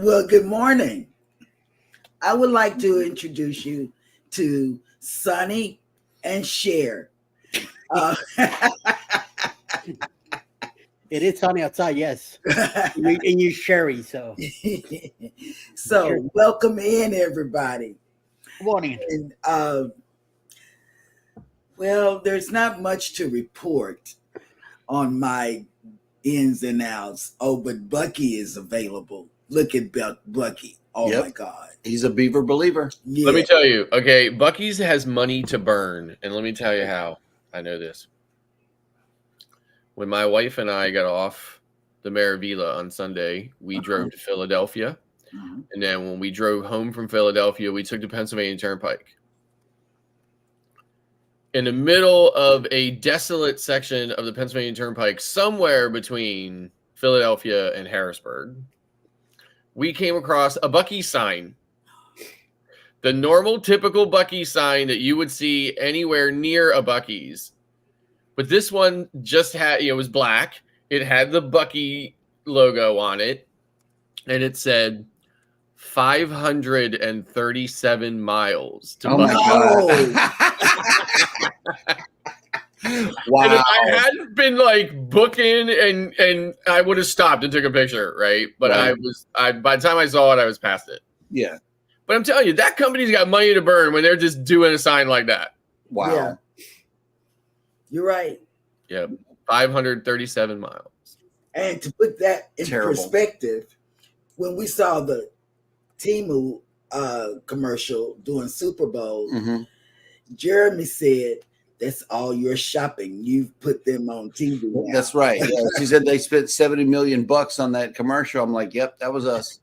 Well, good morning. I would like to introduce you to Sonny and Cher. Uh, It is sunny outside, yes. And you sherry, so sure. so, welcome in, everybody. Good morning. And well, there's not much to report on my ins and outs. Oh, but Bucky is available. Look at Bucky. Oh Yep. my God. He's a beaver believer. Yeah. Let me tell you, okay, Bucky's has money to burn, and let me tell you how I know this. When my wife and I got off the Maravilla on Sunday, we drove to Philadelphia, and then when we drove home from Philadelphia, we took the Pennsylvania Turnpike. In the middle of a desolate section of the Pennsylvania Turnpike, somewhere between Philadelphia and Harrisburg, we came across a Bucky sign. The normal, typical Bucky sign that you would see anywhere near a Bucky's. But this one just had, it was black. It had the Bucky logo on it. And it said 537 miles to Bucky. Wow. And if I hadn't been like booking and I would have stopped and took a picture, right? But Right. by the time I saw it, I was past it. Yeah. But I'm telling you, that company's got money to burn when they're just doing a sign like that. Wow. Yeah. You're right. Yep. 537 miles. And to put that in Terrible. perspective, when we saw the Temu commercial doing Super Bowl, Jeremy said, "That's all your shopping. You've put them on TV now." That's right. Yeah. She said they spent $70 million on that commercial. I'm like, yep, that was us.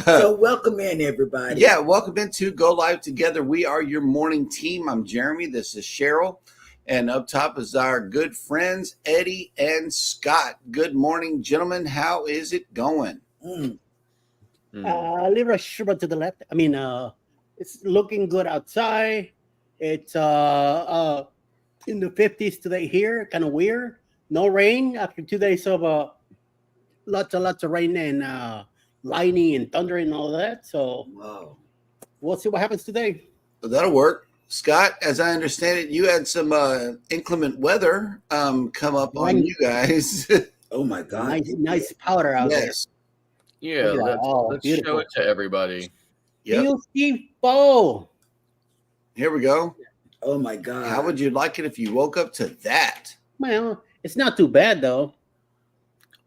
So welcome in, everybody. Yeah, welcome into Go Live Together. We are your morning team. I'm Jeremy. This is Cheryl. And up top is our good friends, Eddie and Scott. Good morning, gentlemen. How is it going? A little shiver to the left. I mean, it's looking good outside. It's in the 50s today here. Kind of weird. No rain after 2 days of lots of rain and lightning and thunder and all that. So Wow. we'll see what happens today. So that'll work. Scott, as I understand it, you had some inclement weather come up on you guys. Oh my God. Nice powder out Yes. Yeah, Look at that. let's Beautiful. show it to everybody. there. Yep. Steve Bo. Here we go. Oh my God. How would you like it if you woke up to that? Well, it's not too bad though.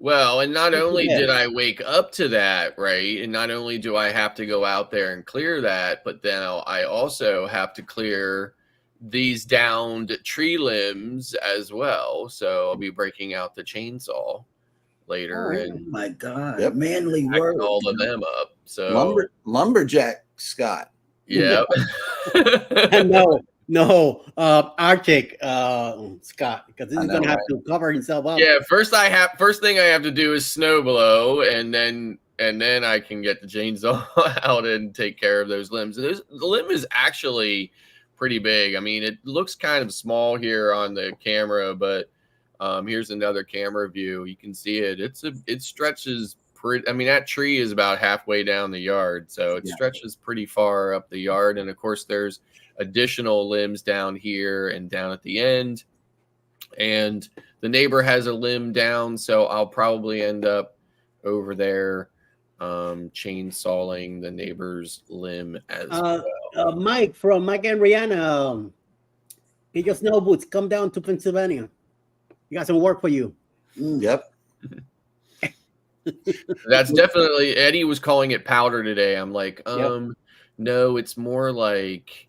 Well, and not only Yeah. did I wake up to that, right? And not only do I have to go out there and clear that, but then I also have to clear these downed tree limbs as well. So I'll be breaking out the chainsaw later Oh and my God. Yep. Manly work. packing all of them up. So Lumberjack Scott. yeah. No, Arctic Scott, because he's I know, gonna have right? to cover himself up. Yeah, first thing I have to do is snow blow, and then I can get the chainsaw out and take care of those limbs. And the limb is actually pretty big. I mean, it looks kind of small here on the camera, but here's another camera view. You can see it. It stretches pretty. I mean, that tree is about halfway down the yard, so it stretches pretty far up the yard. And of course, there's additional limbs down here and down at the end. And the neighbor has a limb down, so I'll probably end up over there chainsawing the neighbor's limb as well. Mike from Mike and Rihanna. Get your snow boots. Come down to Pennsylvania. You got some work for you. Yep. That's definitely, Eddie was calling it powder today. I'm like, Yep. no, it's more like,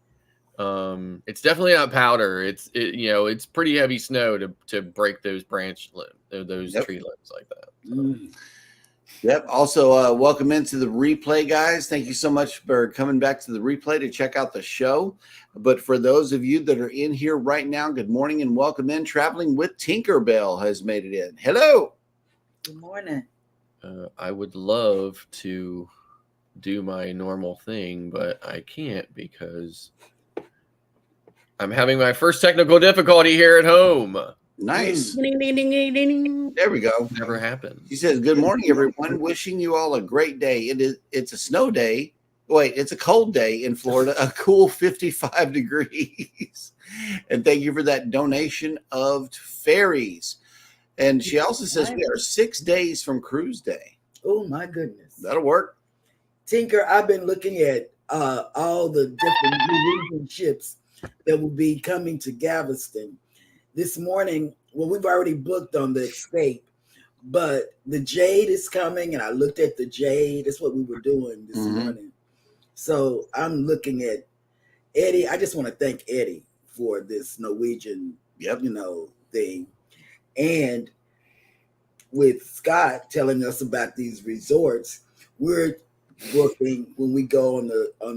it's definitely not powder. It's pretty heavy snow to break those those Yep. tree limbs like that. Yep. Also, welcome into the replay, guys. Thank you so much for coming back to the replay to check out the show. But for those of you that are in here right now, good morning and welcome in. Traveling with Tinkerbell has made it in. Hello. Good morning. I would love to do my normal thing, but I can't because I'm having my first technical difficulty here at home. Nice. Ding, ding, ding, ding, ding. There we go. Never happened. He says, "Good morning, everyone. Wishing you all a great day. It's a snow day. Wait, it's a cold day in Florida. A cool 55 degrees. And thank you for that donation of ferries." And she also says we are 6 days from cruise day. Oh my goodness. That'll work. Tinker, I've been looking at all the different Norwegian ships that will be coming to Galveston. This morning, well, we've already booked on the Escape, but the Jade is coming, and I looked at the Jade. That's what we were doing this morning. So I'm looking at Eddie. I just want to thank Eddie for this Norwegian, thing. And with Scott telling us about these resorts, we're booking when we go on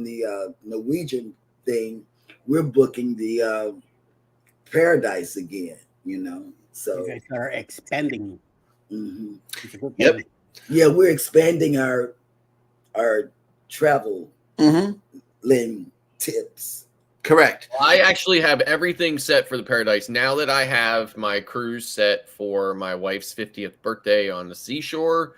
the Norwegian thing. We're booking the Paradise again, So You guys are expanding. Yep. Yeah, we're expanding our travel tips. Correct. I actually have everything set for the Paradise. Now that I have my cruise set for my wife's 50th birthday on the seashore,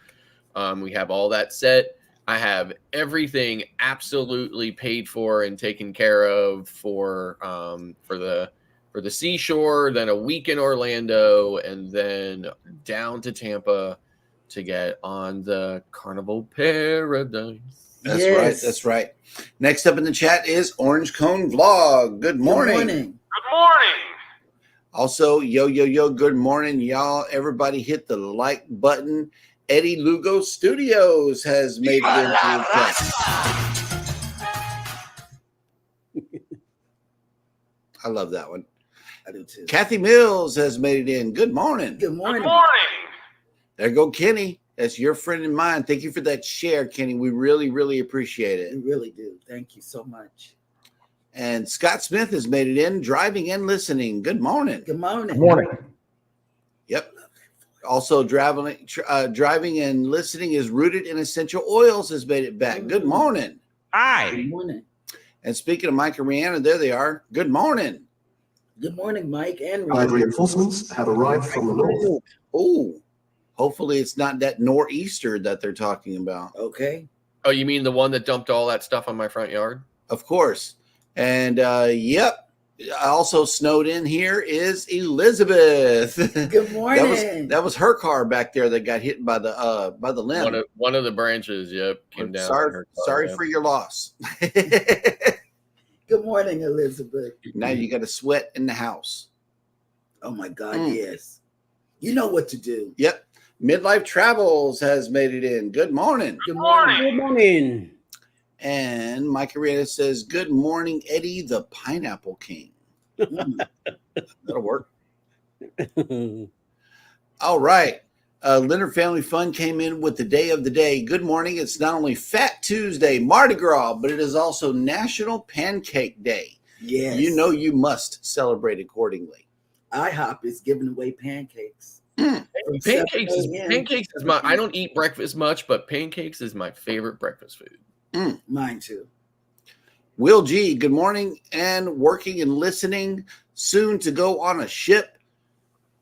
we have all that set. I have everything absolutely paid for and taken care of for the seashore, then a week in Orlando, and then down to Tampa to get on the Carnival Paradise. That's right. That's right. Next up in the chat is Orange Cone Vlog. Good morning. Good morning. Good morning. Also, yo, good morning, y'all. Everybody hit the like button. Eddie Lugo Studios has made it into the chat. I love that one. I do too. Kathy Mills has made it in. Good morning. Good morning. Good morning. There go Kenny. That's your friend and mine. Thank you for that share, Kenny. We really, really appreciate it. We really do. Thank you so much. And Scott Smith has made it in, driving and listening. Good morning. Good morning. Good morning. Yep. Also, driving and listening is Rooted in Essential Oils has made it back. Good morning. Hi. Good morning. And speaking of Mike and Rihanna, there they are. Good morning. Good morning, Mike and Allied Rihanna. reinforcements have arrived from the north. Oh, hopefully it's not that nor'easter that they're talking about. Okay. Oh, you mean the one that dumped all that stuff on my front yard? Of course. And yep. Also snowed in here is Elizabeth. Good morning. that was her car back there that got hit by the limb. One of the branches, came down. Sorry for your loss. Good morning, Elizabeth. Now you got to sweat in the house. Oh my God, yes. You know what to do. Yep. Midlife Travels has made it in. Good morning. Good morning. Good morning. And Mike Arena says, "Good morning, Eddie, the Pineapple King." That'll work. All right. Leonard Family Fun came in with the day of the day. Good morning. It's not only Fat Tuesday, Mardi Gras, but it is also National Pancake Day. Yes. You know you must celebrate accordingly. IHOP is giving away pancakes. Pancakes is my. I don't eat breakfast much, but pancakes is my favorite breakfast food. Mine too. Will G, good morning and working and listening. Soon to go on a ship.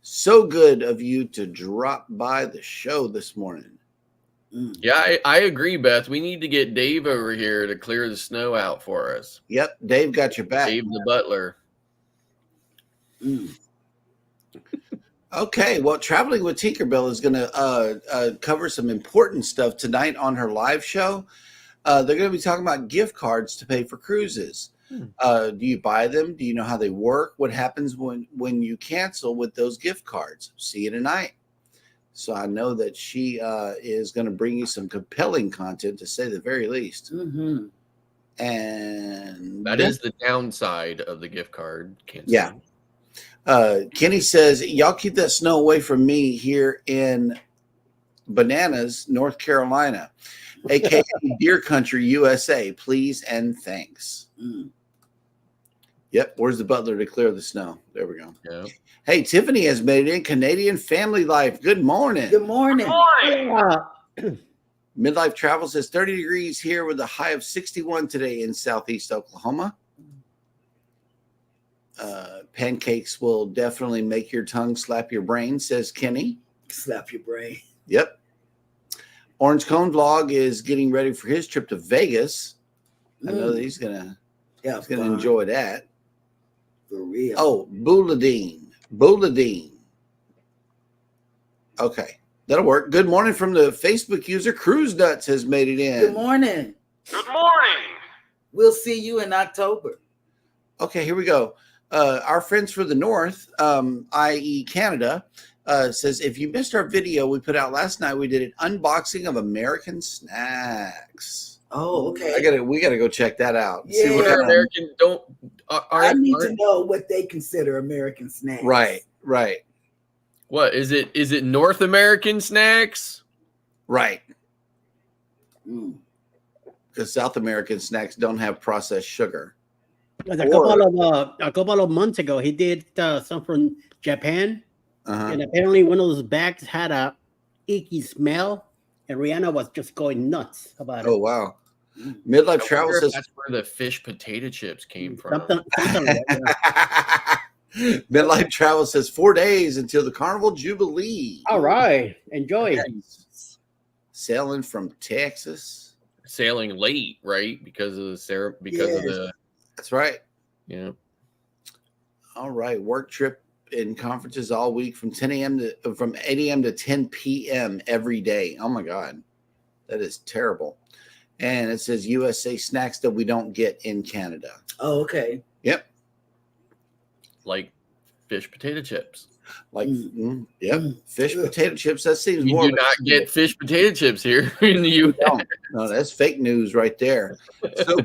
So good of you to drop by the show this morning. Yeah, I agree, Beth. We need to get Dave over here to clear the snow out for us. Yep, Dave got your back. Dave the butler. Okay, well, Traveling with Tinkerbell is going to cover some important stuff tonight on her live show. They're going to be talking about gift cards to pay for cruises. Do you buy them? Do you know how they work? What happens when you cancel with those gift cards? See you tonight. So I know that she is going to bring you some compelling content, to say the very least. Mm-hmm. And That is the downside of the gift card canceling. Yeah. Kenny says, y'all keep that snow away from me here in Bananas, North Carolina, aka Deer Country, USA. Please and thanks. Yep. Where's the butler to clear the snow? There we go. Yeah. Hey, Tiffany has made it in. Canadian Family Life. Good morning. Good morning. Good morning. Midlife Travel says 30 degrees here with a high of 61 today in Southeast Oklahoma. Pancakes will definitely make your tongue slap your brain, says Kenny. Slap your brain. Yep. Orange Cone Vlog is getting ready for his trip to Vegas. I know that he's gonna enjoy that. For real. Oh, Bouladine. Okay, that'll work. Good morning from the Facebook user. Cruise Nuts has made it in. Good morning. Good morning. We'll see you in October. Okay, here we go. Our friends for the North, i.e. Canada, says, if you missed our video we put out last night, we did an unboxing of American snacks. Oh, okay. We gotta go check that out. Yeah. See what What American don't I need to know what they consider American snacks. Right. What is it? Is it North American snacks? Right. Mm. Because South American snacks don't have processed sugar. A couple of months ago, he did some from Japan, and apparently one of those bags had a icky smell, and Rihanna was just going nuts about it. Oh wow! Midlife Travel says that's where the fish potato chips came from. Something like that. Midlife Travel says 4 days until the Carnival Jubilee. All right, enjoy. Sailing from Texas. Sailing late, right? Because of the That's right. Yeah. All right. Work trip and conferences all week from 8 a.m. to 10 p.m. every day. Oh my God. That is terrible. And it says USA snacks that we don't get in Canada. Oh, okay. Yep. Like fish potato chips. Fish potato chips. That seems You more. do not get fish potato chips here in the U.S. No, that's fake news right there. So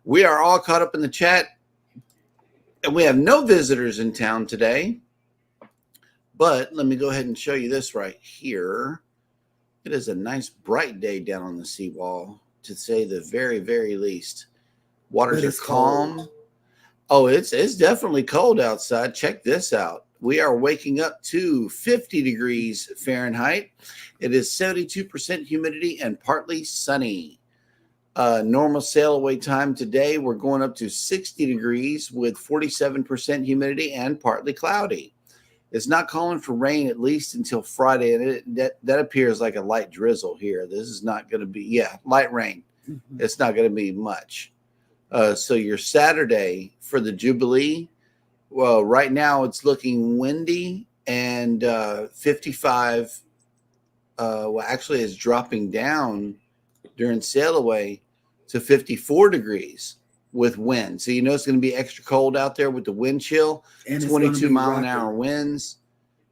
we are all caught up in the chat, and we have no visitors in town today. But let me go ahead and show you this right here. It is a nice bright day down on the seawall, to say the very, very least. Waters are calm. Cold. Oh, it's definitely cold outside. Check this out. We are waking up to 50 degrees Fahrenheit. It is 72% humidity and partly sunny. Normal sail away time today, we're going up to 60 degrees with 47% humidity and partly cloudy. It's not calling for rain at least until Friday, and that appears like a light drizzle here. This is not going to be, light rain. Mm-hmm. It's not going to be much. So your Saturday for the Jubilee, well, right now it's looking windy and 55. Actually, it's dropping down during sail away to 54 degrees with wind. So you know it's going to be extra cold out there with the wind chill, and 22 mile an hour winds.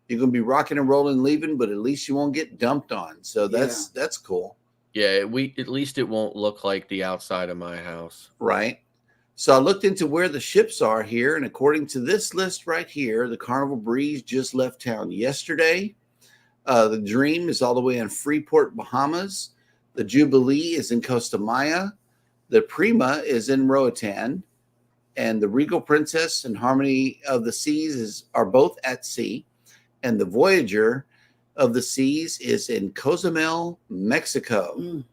You're going to be rocking and rolling, leaving, but at least you won't get dumped on. So that's cool. Yeah, at least it won't look like the outside of my house. Right. So I looked into where the ships are here, and according to this list right here, the Carnival Breeze just left town yesterday. The Dream is all the way in Freeport, Bahamas. The Jubilee is in Costa Maya. The Prima is in Roatan. And the Regal Princess and Harmony of the Seas are both at sea. And the Voyager of the Seas is in Cozumel, Mexico.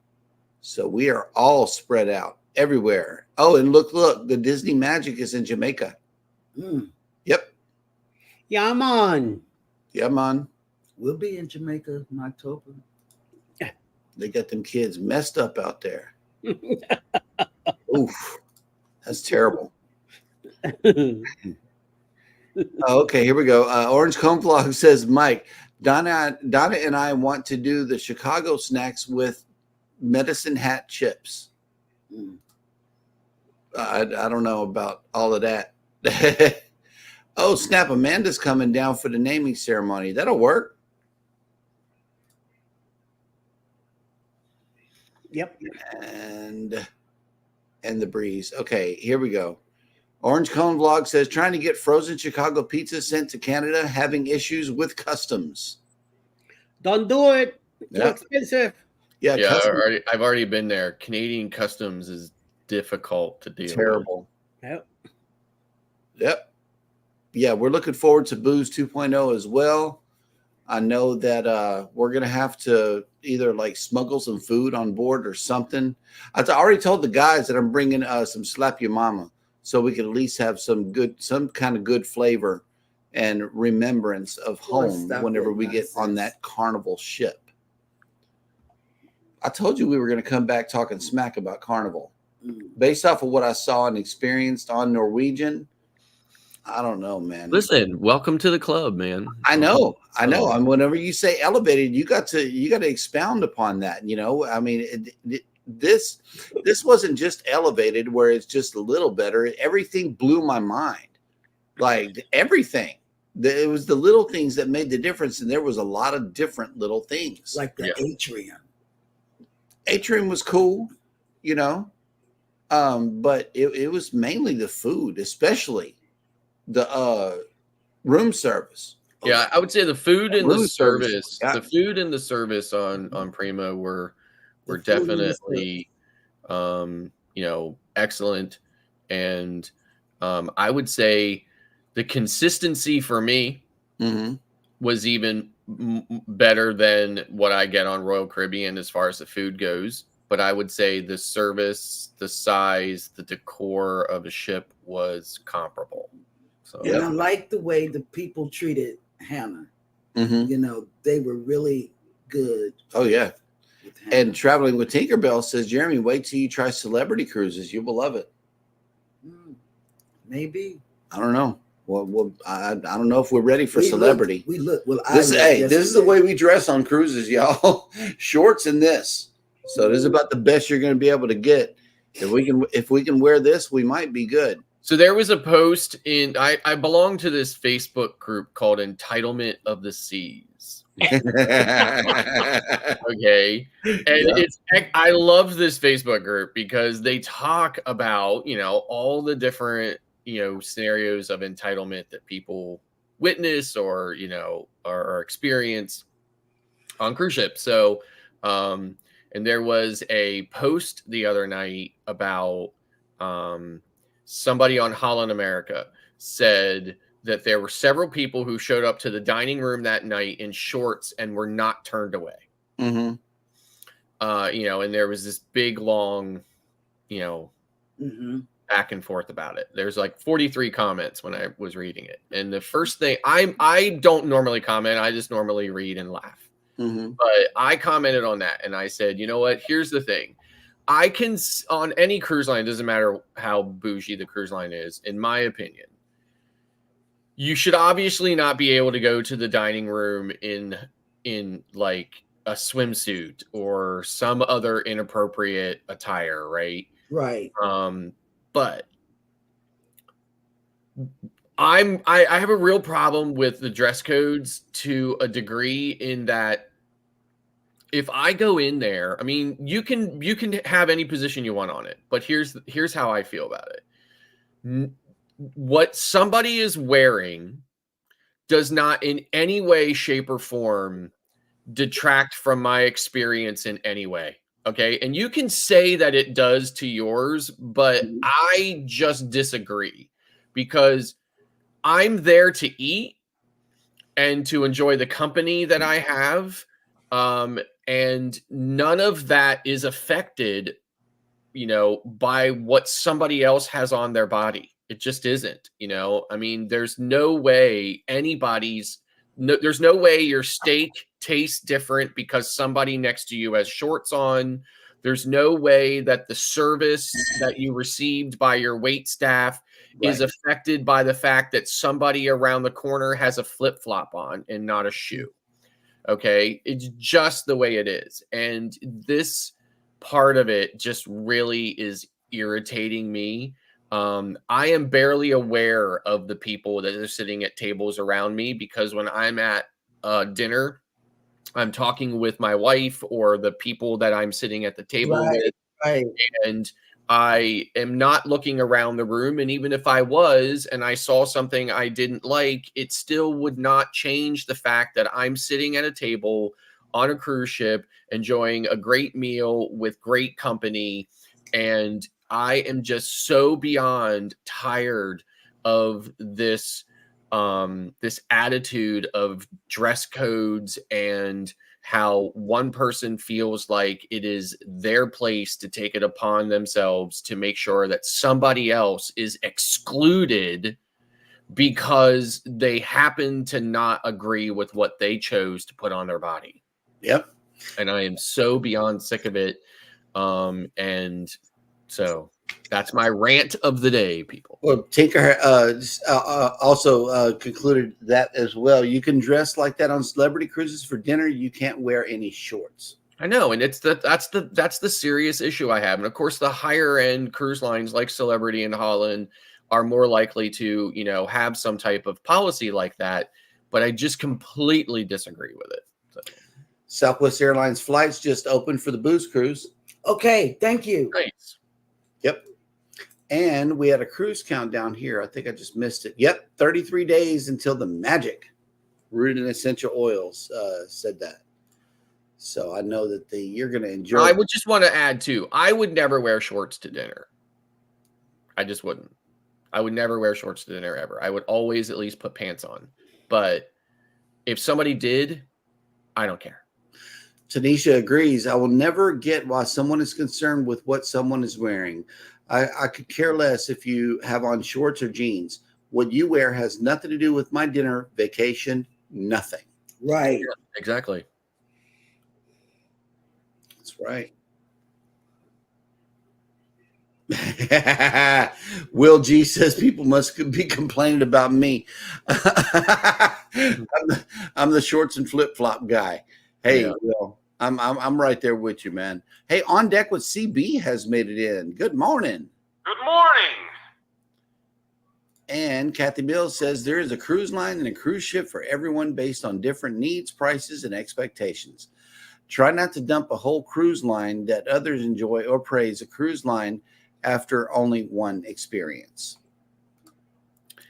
So we are all spread out everywhere. Oh, and look, the Disney Magic is in Jamaica. Yep. Yeah, man. We'll be in Jamaica in October. They got them kids messed up out there. Oof. That's terrible. Okay, here we go. Orange Cone Vlog says, Mike, Donna and I want to do the Chicago snacks with Medicine Hat chips. I don't know about all of that. Oh, snap. Amanda's coming down for the naming ceremony. That'll work. Yep. And the breeze. Okay, here we go. Orange Cone Vlog says, trying to get frozen Chicago pizza sent to Canada, having issues with customs. Don't do it. Too expensive. Yeah, I've already been there. Canadian customs is difficult to deal with. Terrible. Yep. Yeah, we're looking forward to Booze 2.0 as well. I know that we're going to have to either like smuggle some food on board or something. I already told the guys that I'm bringing some Slap Your Mama. so we could at least have some kind of good flavor and remembrance of home whenever we get on that Carnival ship. I told you we were going to come back talking smack about Carnival. Based off of what I saw and experienced on Norwegian, I don't know, man. Listen, welcome to the club, man. I know. And whenever you say elevated, you got to expound upon that. You know, I mean, this wasn't just elevated where it's just a little better. Everything blew my mind, like everything. It was the little things that made the difference, and there was a lot of different little things. Like the atrium. Atrium was cool, you know, but it was mainly the food, especially the room service. Yeah, I would say the food and the service, Yeah. the food and the service on Prima were definitely, excellent. And I would say the consistency for me was even better than what I get on Royal Caribbean as far as the food goes. But I would say the service, the size, the decor of a ship was comparable. So And I like the way the people treated Hannah. You know, they were really good. Oh, yeah. And traveling with Tinkerbell, says Jeremy, wait till you try celebrity cruises. You will love it. Maybe. I don't know. Well, I don't know if we're ready for celebrity. This is the way we dress on cruises, y'all. Shorts and this. So this is about the best you're going to be able to get. If we can wear this, we might be good. So there was a post I belong to this Facebook group called Entitlement of the Seas. Okay. And I love this Facebook group because they talk about, all the different, scenarios of entitlement that people witness or, or experience on cruise ships. So, and there was a post the other night about, somebody on Holland America said that there were several people who showed up to the dining room that night in shorts and were not turned away. And there was this big, long, back and forth about it. There's like 43 comments when I was reading it. And the first thing, I don't normally comment. I just normally read and laugh. But I commented on that and I said, you know what? Here's the thing. I can, on any cruise line, doesn't matter how bougie the cruise line is, in my opinion, you should obviously not be able to go to the dining room in like a swimsuit or some other inappropriate attire, right? Right. But I have a real problem with the dress codes to a degree in that if I go in there, I mean, you can have any position you want on it, but here's how I feel about it. What somebody is wearing does not in any way, shape, or form detract from my experience in any way. Okay. And you can say that it does to yours, but I just disagree because I'm there to eat and to enjoy the company that I have. And none of that is affected, by what somebody else has on their body. It just isn't, I mean, there's no way there's no way your steak tastes different because somebody next to you has shorts on. There's no way that the service that you received by your wait staff is affected by the fact that somebody around the corner has a flip-flop on and not a shoe. Okay. It's just the way it is. And this part of it just really is irritating me. I am barely aware of the people that are sitting at tables around me because when I'm at dinner, I'm talking with my wife or the people that I'm sitting at the table with. Right. And I am not looking around the room. And even if I was and I saw something I didn't like, it still would not change the fact that I'm sitting at a table on a cruise ship, enjoying a great meal with great company. And I am just so beyond tired of this, this attitude of dress codes and how one person feels like it is their place to take it upon themselves to make sure that somebody else is excluded because they happen to not agree with what they chose to put on their body. Yep. And I am so beyond sick of it. And so that's my rant of the day, people. Well, Tinker also concluded that as well. You can dress like that on celebrity cruises for dinner. You can't wear any shorts. I know, and that's the serious issue I have. And of course, the higher end cruise lines like Celebrity and Holland are more likely to, have some type of policy like that. But I just completely disagree with it. So. Southwest Airlines flights just opened for the booze cruise. Okay, thank you. Nice. Yep. And we had a cruise countdown here. I think I just missed it. Yep, 33 days until the Magic Rooted in Essential Oils said that. So I know that you're going to enjoy I would just want to add, too, I would never wear shorts to dinner. I just wouldn't. I would never wear shorts to dinner ever. I would always at least put pants on. But if somebody did, I don't care. Tanisha agrees. I will never get why someone is concerned with what someone is wearing. I could care less if you have on shorts or jeans. What you wear has nothing to do with my dinner, vacation, nothing. Right. Yeah, exactly. That's right. Will G says people must be complaining about me. I'm the shorts and flip-flop guy. Hey, yeah. Will, I'm right there with you, man. Hey, On Deck with CB has made it in. Good morning. Good morning. And Kathy Mills says there is a cruise line and a cruise ship for everyone based on different needs, prices, and expectations. Try not to dump a whole cruise line that others enjoy or praise a cruise line after only one experience.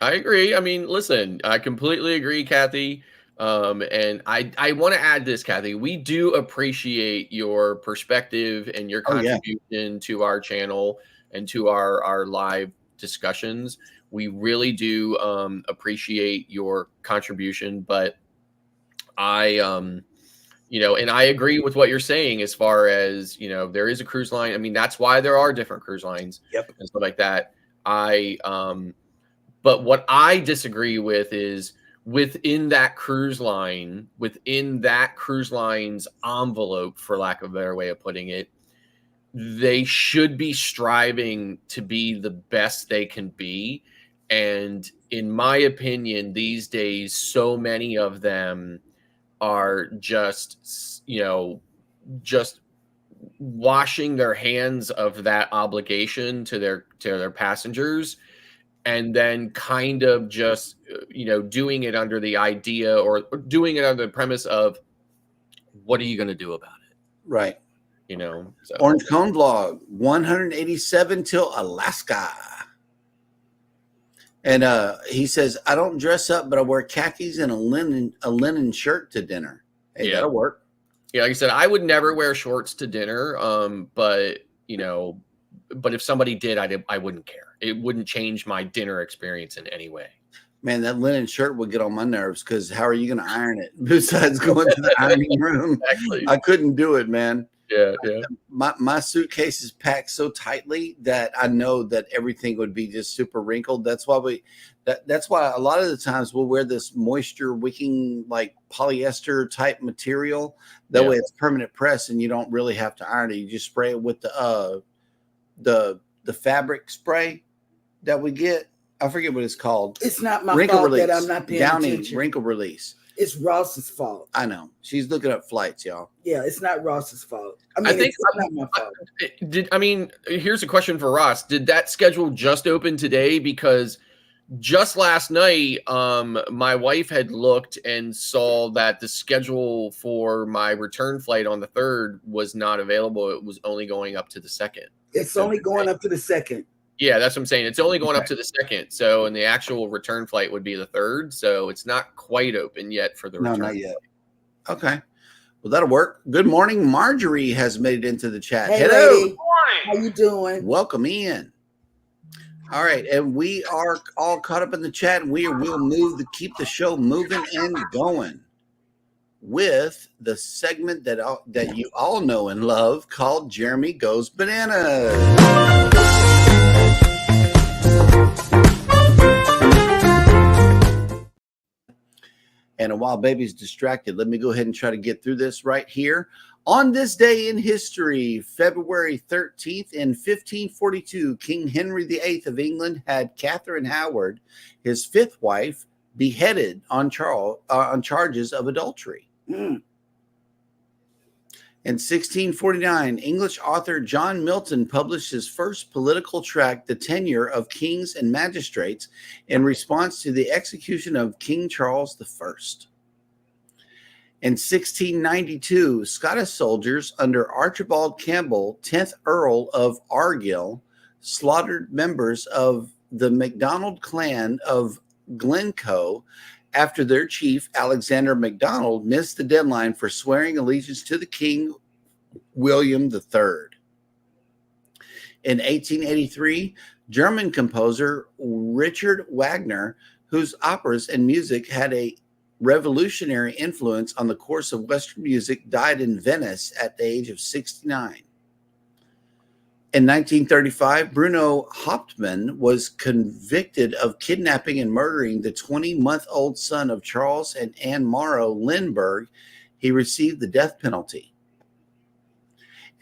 I agree. I mean, listen, I completely agree, Kathy. And I want to add this, Kathy. We do appreciate your perspective and your contribution to our channel and to our live discussions. We really do appreciate your contribution, but and I agree with what you're saying as far as, there is a cruise line. I mean, that's why there are different cruise lines and stuff like that. But what I disagree with is within that cruise line's envelope, for lack of a better way of putting it, they should be striving to be the best they can be. And in my opinion, these days, so many of them are just washing their hands of that obligation to their passengers, and then kind of just, doing it under the idea or doing it under the premise of, what are you going to do about it? Right. So. Orange Cone Vlog, 187 till Alaska. And he says, I don't dress up, but I wear khakis and a linen shirt to dinner. Hey, that'll work. Yeah, like I said, I would never wear shorts to dinner. But if somebody did, I wouldn't care. It wouldn't change my dinner experience in any way. Man, that linen shirt would get on my nerves because how are you going to iron it besides going to the ironing room? Exactly. I couldn't do it, man. Yeah. My suitcase is packed so tightly that I know that everything would be just super wrinkled. That's why that's why a lot of the times we'll wear this moisture wicking like polyester type material. That way it's permanent press and you don't really have to iron it. You just spray it with the fabric spray that we get. I forget what it's called. It's not my fault that I'm not paying attention. Wrinkle release. It's Ross's fault. I know. She's looking up flights, y'all. Yeah, it's not Ross's fault. I think it's not my fault. Here's a question for Ross. Did that schedule just open today? Because just last night, my wife had looked and saw that the schedule for my return flight on the 3rd was not available. It was only going up to the 2nd. It's only going up to the 2nd. Yeah, that's what I'm saying. It's only going up to the 2nd. So, and the actual return flight would be the 3rd. So it's not quite open yet for the return. No, not yet. Okay. Well, that'll work. Good morning. Marjorie has made it into the chat. Hey, hello. lady. Good morning. How you doing? Welcome in. All right. And we are all caught up in the chat, and we'll move to keep the show moving and going. with the segment that you all know and love called Jeremy Goes Bananas. And while baby's distracted, let me go ahead and try to get through this right here. On this day in history, February 13th in 1542, King Henry VIII of England had Catherine Howard, his fifth wife, beheaded on charges of adultery. In 1649, English author John Milton published his first political tract, The Tenure of Kings and Magistrates, in response to the execution of King Charles I. In 1692, Scottish soldiers under Archibald Campbell, 10th Earl of Argyll, slaughtered members of the MacDonald clan of Glencoe after their chief, Alexander MacDonald, missed the deadline for swearing allegiance to the King William III. In 1883, German composer Richard Wagner, whose operas and music had a revolutionary influence on the course of Western music, died in Venice at the age of 69. In 1935, Bruno Hauptmann was convicted of kidnapping and murdering the 20-month-old son of Charles and Anne Morrow Lindbergh. He received the death penalty.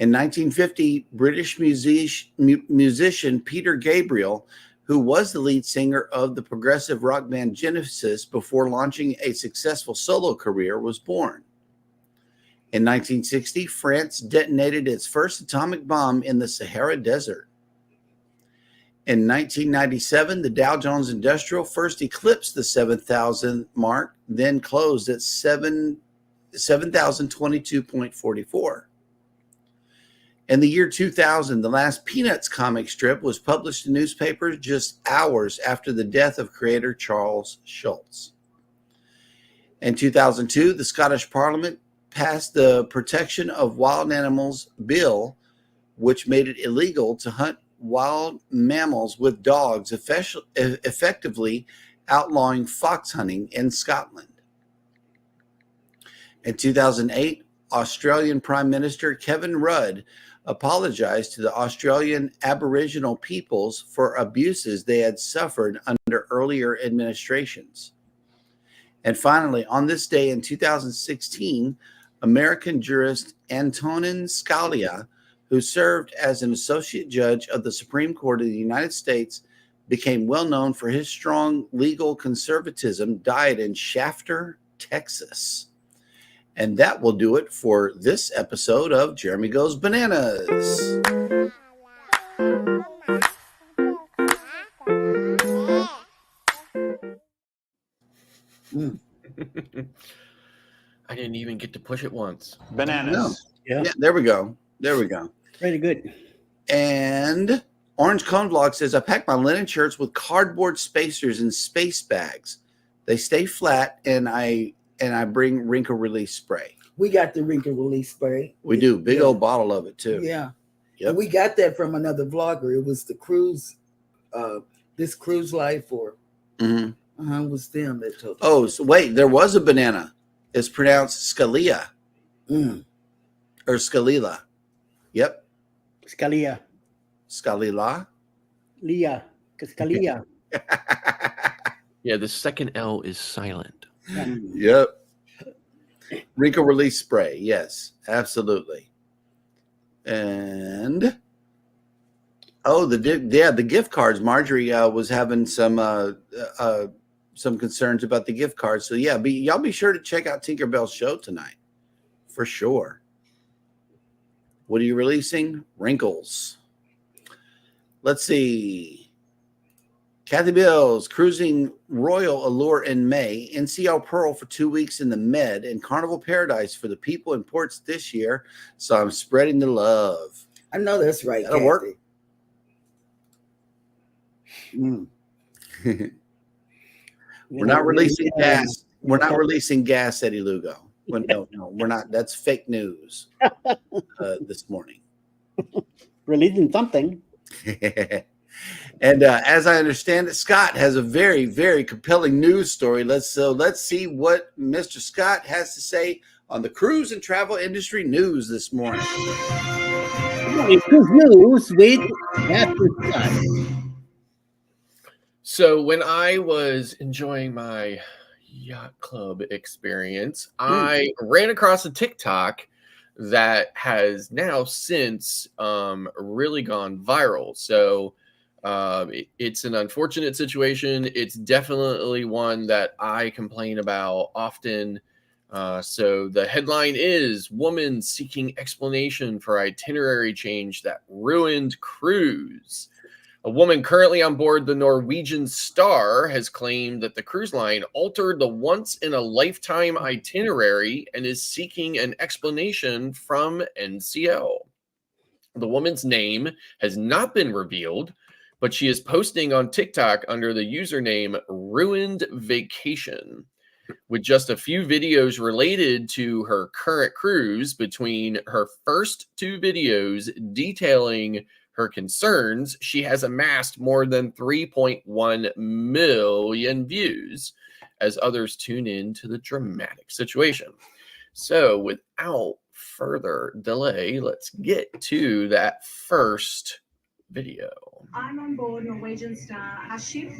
In 1950, British musician Peter Gabriel, who was the lead singer of the progressive rock band Genesis before launching a successful solo career, was born. In 1960, France detonated its first atomic bomb in the Sahara Desert. In 1997, the Dow Jones Industrial first eclipsed the 7,000 mark, then closed at 7,022.44. In the year 2000, the last Peanuts comic strip was published in newspapers just hours after the death of creator Charles Schulz. In 2002, the Scottish Parliament passed the Protection of Wild Animals Bill, which made it illegal to hunt wild mammals with dogs, effectively outlawing fox hunting in Scotland. In 2008, Australian Prime Minister Kevin Rudd apologized to the Australian Aboriginal peoples for abuses they had suffered under earlier administrations. And finally, on this day in 2016, American jurist Antonin Scalia, who served as an associate judge of the Supreme Court of the United States, became well known for his strong legal conservatism, died in Shafter, Texas. And that will do it for this episode of Jeremy Goes Bananas. I didn't even get to push it once. Bananas. No. Yeah, there we go. There we go. Pretty good. And Orange Cone Vlog says, I pack my linen shirts with cardboard spacers and space bags. They stay flat, and I bring wrinkle release spray. We got the wrinkle release spray. We do. Big old bottle of it, too. Yeah. Yep. And we got that from another vlogger. It was the cruise, this cruise life, or it was them that told us. Oh, so wait, there was a banana. It's pronounced Scalia. Or Scalila. Yep. Scalia. Scalila. Leah. Scalia. Yeah, the second L is silent. Yep. Wrinkle release spray. Yes, absolutely. And the gift cards. Marjorie was having some concerns about the gift cards. So yeah, y'all be sure to check out Tinkerbell's show tonight for sure. What are you releasing? Wrinkles. Let's see. Kathy Bills, cruising Royal Allure in May, NCL Pearl for 2 weeks in the Med, and Carnival Paradise for the people in ports this year. So I'm spreading the love. I know that's right. That'll work. We're not releasing gas. We're not releasing gas, Eddie Lugo. No, we're not. That's fake news this morning. Releasing something. And as I understand it, Scott has a very, very compelling news story. Let's see what Mr. Scott has to say on the cruise and travel industry news this morning. Cruise news with Master Scott. So when I was enjoying my yacht club experience, I ran across a TikTok that has now since really gone viral. So it's an unfortunate situation. It's definitely one that I complain about often. So the headline is "Woman Seeking Explanation for Itinerary Change That Ruined Cruise." A woman currently on board the Norwegian Star has claimed that the cruise line altered the once-in-a-lifetime itinerary and is seeking an explanation from NCL. The woman's name has not been revealed, but she is posting on TikTok under the username Ruined Vacation, with just a few videos related to her current cruise. Between her first two videos detailing her concerns, she has amassed more than 3.1 million views as others tune in to the dramatic situation. So without further delay, let's get to that first video. I'm on board Norwegian Star. Our ship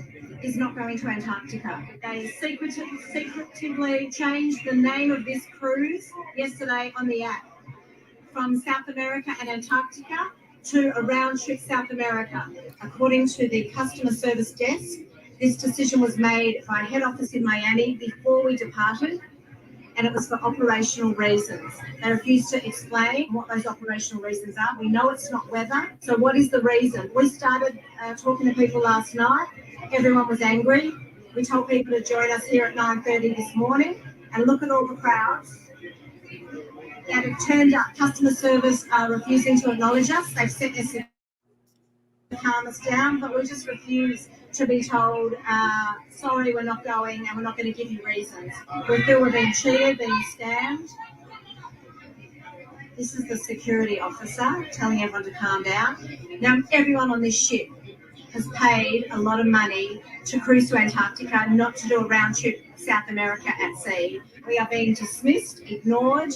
is not going to Antarctica. They secretively changed the name of this cruise yesterday on the app from South America and Antarctica to a round trip South America. According to the customer service desk, this decision was made by head office in Miami before we departed, and it was for operational reasons. They refused to explain what those operational reasons are. We know it's not weather. So what is the reason? We started talking to people last night. Everyone was angry. We told people to join us here at 9:30 this morning, and look at all the crowds that have turned up. Customer service are refusing to acknowledge us. They've sent us to calm us down, but we just refuse to be told, sorry, we're not going and we're not going to give you reasons. We feel we're being cheated, being scammed. This is the security officer telling everyone to calm down. Now, everyone on this ship has paid a lot of money to cruise to Antarctica, not to do a round trip South America at sea. We are being dismissed, ignored,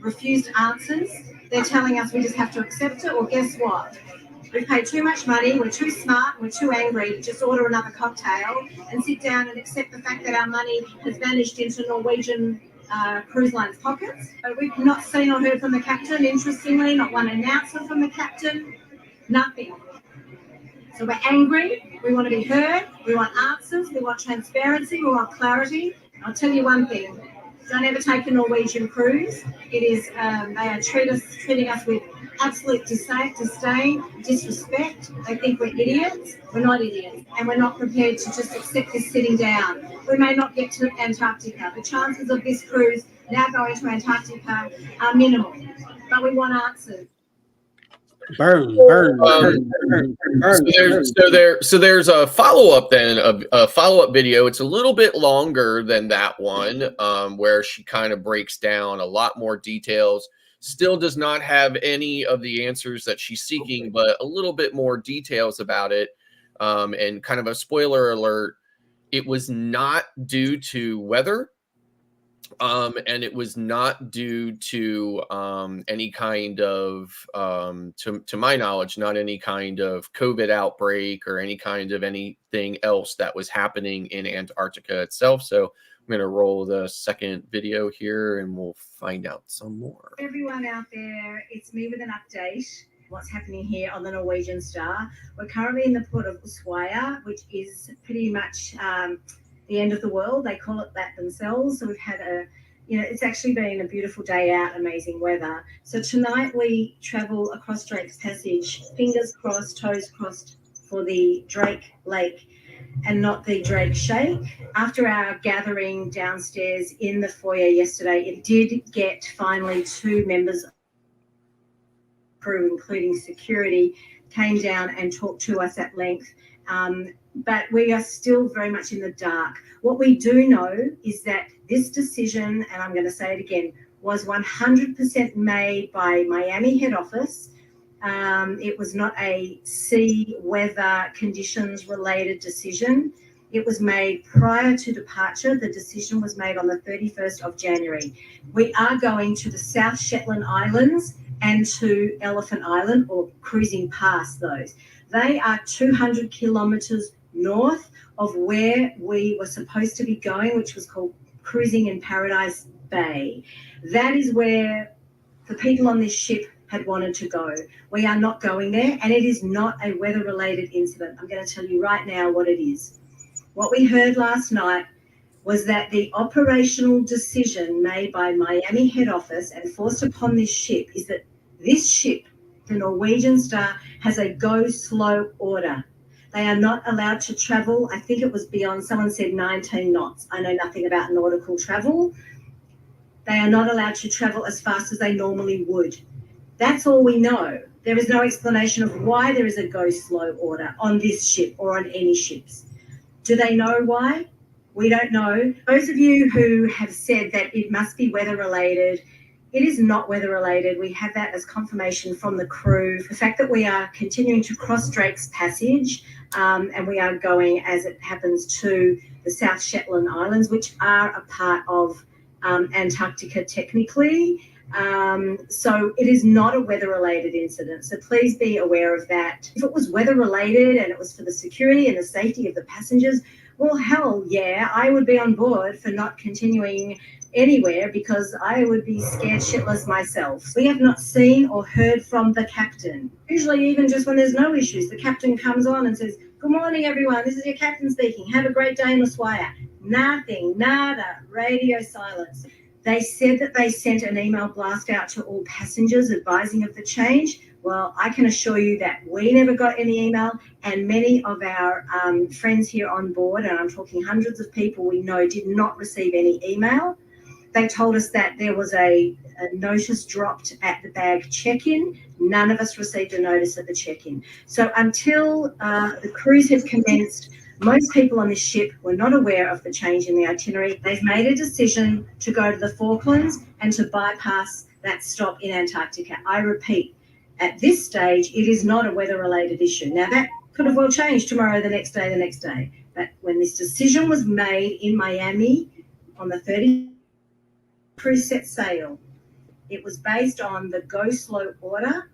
refused answers. They're telling us we just have to accept it. Well, guess what? We've paid too much money, we're too smart, we're too angry to just order another cocktail and sit down and accept the fact that our money has vanished into Norwegian Cruise Line's pockets. We've not seen or heard from the captain, interestingly, not one announcement from the captain, nothing. So we're angry, we want to be heard, we want answers, we want transparency, we want clarity. I'll tell you one thing, don't ever take a Norwegian cruise. It is, they are treating us with absolute disdain, disrespect. They think we're idiots. We're not idiots, and we're not prepared to just accept this sitting down. We may not get to Antarctica. The chances of this cruise now going to Antarctica are minimal, but we want answers. Burn. So there's a follow-up then, a follow-up video. It's a little bit longer than that one, where she kind of breaks down a lot more details. Still does not have any of the answers that she's seeking, but a little bit more details about it. And kind of a spoiler alert, it was not due to weather. And it was not due to any kind of, to my knowledge, not any kind of COVID outbreak or any kind of anything else that was happening in Antarctica itself. So I'm going to roll the second video here and we'll find out some more. Everyone out there, it's me with an update. What's happening here on the Norwegian Star. We're currently in the port of Ushuaia, which is pretty much the end of the world. They call it that themselves. So we've had it's actually been a beautiful day out, amazing weather. So tonight we travel across Drake's Passage, fingers crossed, toes crossed for the Drake Lake and not the Drake Shake. After our gathering downstairs in the foyer yesterday, it did get finally 2 members of the crew, including security, came down and talked to us at length. But we are still very much in the dark. What we do know is that this decision, and I'm going to say it again, was 100% made by Miami head office It was not a sea weather conditions related decision. It was made prior to departure. The decision was made on the 31st of January. We are going to the South Shetland Islands and to Elephant Island, or cruising past those. They are 200 kilometres north of where we were supposed to be going, which was called Cruising in Paradise Bay. That is where the people on this ship had wanted to go. We are not going there, and it is not a weather-related incident. I'm going to tell you right now what it is. What we heard last night was that the operational decision made by Miami head office and forced upon this ship is that this ship, the Norwegian Star, has a go slow order. They are not allowed to travel. I think it was beyond, someone said 19 knots. I know nothing about nautical travel. They are not allowed to travel as fast as they normally would. That's all we know. There is no explanation of why there is a go slow order on this ship or on any ships. Do they know why? We don't know. Those of you who have said that it must be weather related, it is not weather related. We have that as confirmation from the crew. The fact that we are continuing to cross Drake's Passage and we are going, as it happens, to the South Shetland Islands, which are a part of Antarctica technically. So it is not a weather-related incident. So please be aware of that. If it was weather-related and it was for the security and the safety of the passengers, well, hell yeah, I would be on board for not continuing anywhere because I would be scared shitless myself. We have not seen or heard from the captain. Usually even just when there's no issues, the captain comes on and says, "Good morning, everyone. This is your captain speaking. Have a great day in Ushuaia." Nothing, nada, radio silence. They said that they sent an email blast out to all passengers advising of the change. Well, I can assure you that we never got any email, and many of our friends here on board, and I'm talking hundreds of people we know, did not receive any email. They told us that there was a notice dropped at the bag check-in. None of us received a notice at the check-in. So until the cruise had commenced, most people on this ship were not aware of the change in the itinerary. They've made a decision to go to the Falklands and to bypass that stop in Antarctica. I repeat, at this stage, it is not a weather-related issue. Now, that could have well changed tomorrow, the next day. But when this decision was made in Miami on the 30th, cruise set sail, it was based on the go slow order.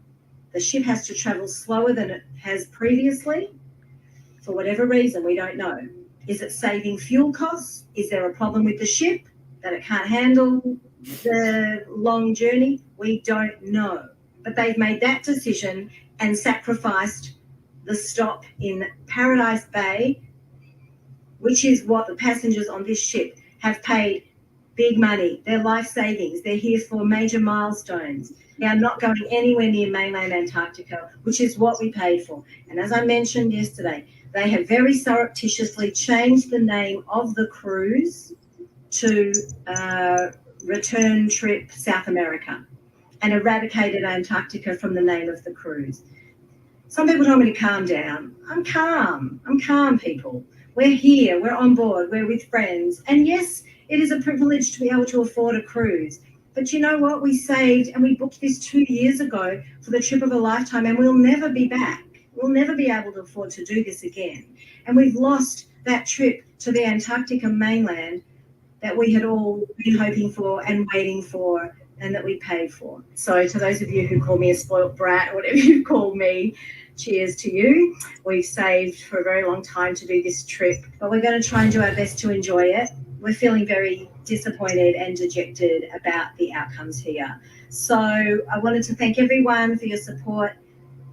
The ship has to travel slower than it has previously. For whatever reason, we don't know. Is it saving fuel costs? Is there a problem with the ship that it can't handle the long journey? We don't know. But they've made that decision and sacrificed the stop in Paradise Bay, which is what the passengers on this ship have paid big money. Their life savings. They're here for major milestones. They are not going anywhere near mainland Antarctica, which is what we paid for. And as I mentioned yesterday, they have very surreptitiously changed the name of the cruise to Return Trip South America and eradicated Antarctica from the name of the cruise. Some people told me to calm down. I'm calm, people. We're here, we're on board, we're with friends. And yes, it is a privilege to be able to afford a cruise. But you know what? We saved and we booked this 2 years ago for the trip of a lifetime, and we'll never be back. We'll never be able to afford to do this again. And we've lost that trip to the Antarctica mainland that we had all been hoping for and waiting for and that we paid for. So to those of you who call me a spoilt brat or whatever you call me, cheers to you. We've saved for a very long time to do this trip, but we're going to try and do our best to enjoy it. We're feeling very disappointed and dejected about the outcomes here. So I wanted to thank everyone for your support.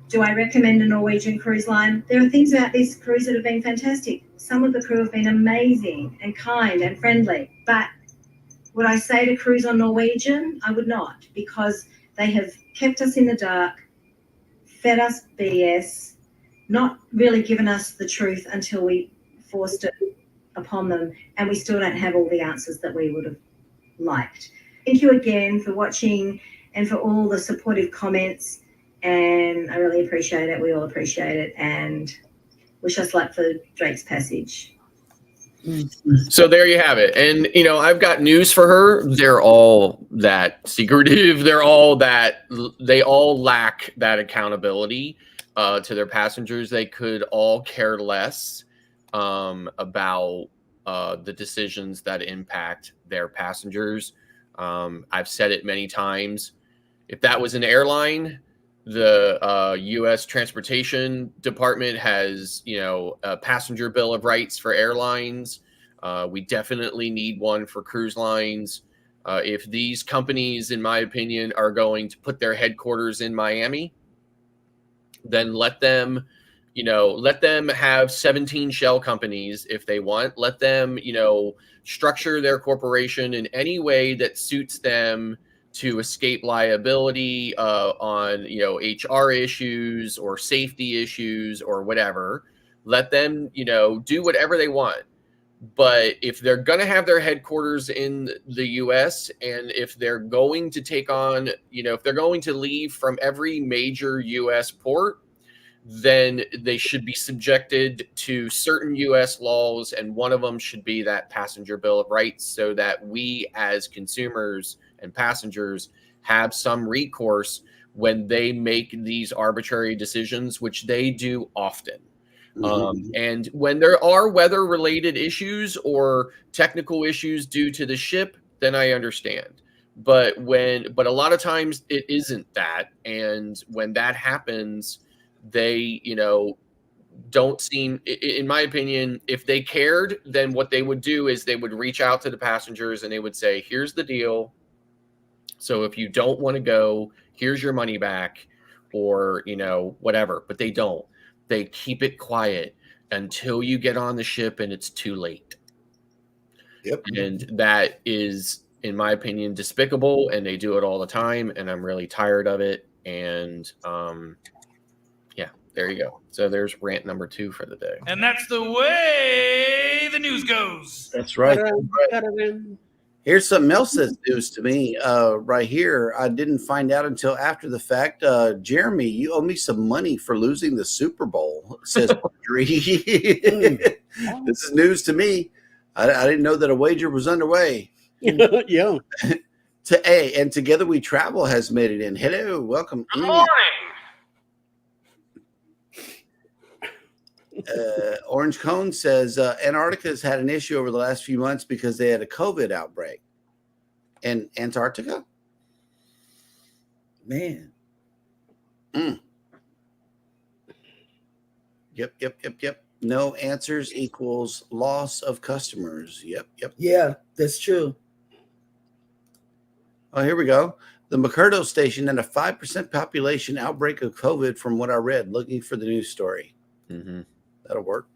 Do I recommend a Norwegian cruise line? There are things about this cruise that have been fantastic. Some of the crew have been amazing and kind and friendly. But would I say to cruise on Norwegian? I would not, because they have kept us in the dark, fed us BS, not really given us the truth until we forced it upon them, and we still don't have all the answers that we would have liked. Thank you again for watching and for all the supportive comments. And I really appreciate it. We all appreciate it, and wish us luck for Drake's Passage. So there you have it. And, you know, I've got news for her. They're all that secretive. They all lack that accountability to their passengers. They could all care less about the decisions that impact their passengers. I've said it many times. If that was an airline, the U.S. Transportation Department has, you know, a passenger bill of rights for airlines. We definitely need one for cruise lines. If these companies, in my opinion, are going to put their headquarters in Miami, then let them have 17 shell companies if they want. Let them, you know, structure their corporation in any way that suits them to escape liability on, you know, HR issues or safety issues or whatever. Let them, you know, do whatever they want. But if they're going to have their headquarters in the U.S. and if they're going to take on, you know, if they're going to leave from every major U.S. port, then they should be subjected to certain U.S. laws, and one of them should be that passenger bill of rights, so that we as consumers and passengers have some recourse when they make these arbitrary decisions, which they do often. And when there are weather-related issues or technical issues due to the ship, then I understand. But a lot of times it isn't that, and when that happens, they, you know, don't seem, in my opinion, if they cared, then what they would do is they would reach out to the passengers and they would say, here's the deal. So if you don't want to go, here's your money back, or, you know, whatever. But they don't. They keep it quiet until you get on the ship and it's too late. Yep. And that is, in my opinion, despicable, and they do it all the time, and I'm really tired of it. And yeah, there you go. So there's rant number 2 for the day. And that's the way the news goes. That's right. Here's something else that's news to me right here. I didn't find out until after the fact. Jeremy, you owe me some money for losing the Super Bowl, says Audrey. This is news to me. I didn't know that a wager was underway. Yeah. And Together We Travel has made it in. Hello, welcome. Good morning. Orange Cone says Antarctica has had an issue over the last few months because they had a COVID outbreak. And Antarctica? Man. Yep. No answers equals loss of customers. Yep. Yeah, that's true. Oh, here we go. The McCurdo station had a 5% population outbreak of COVID from what I read, looking for the news story. That'll work.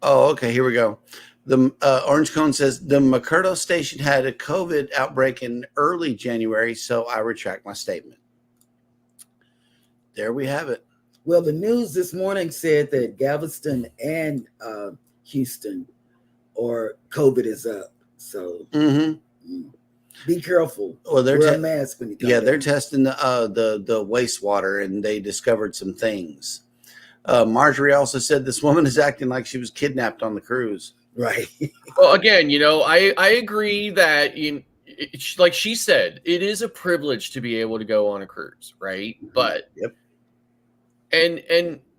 Oh, okay. Here we go. The Orange Cone says the McCurdo station had a COVID outbreak in early January, so I retract my statement. There we have it. Well, the news this morning said that Galveston and Houston, or COVID is up. So be careful. Well, wear a mask when you come they're in. testing the wastewater, and they discovered some things. Marjorie also said this woman is acting like she was kidnapped on the cruise. Right. Well, again, you know, I agree that like she said, it is a privilege to be able to go on a cruise, right? But